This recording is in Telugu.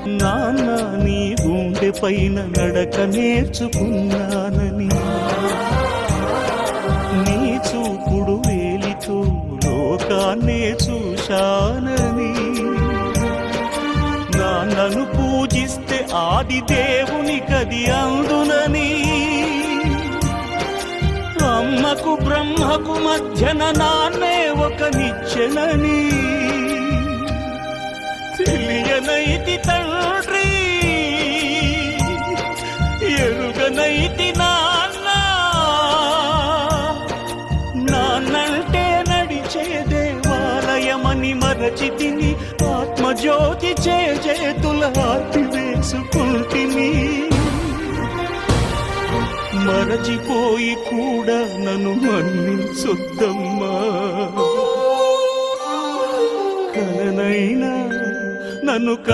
నాన్న నీ గుండె పైన నడక నేర్చుకున్నానని, నీ చూపుడు వేలితో లోకాన్నే చూశానని, నాన్నను పూజిస్తే ఆది దేవుని కది అందునని, అమ్మకు బ్రహ్మకు మధ్యన నాన్నే ఒక నిచ్చెనని తెలియనైతి తండ్రి, ఎరుగనైతి నాన్న. నాన్నంటే నడిచే దేవాలయమని మరచితిని, ఆత్మజ్యోతి చేతుల ఆర్తి వేసుకుంటిని. మరచిపోయి కూడా నన్ను మన్నించొద్దమ్మా, కలనైనా నన్ను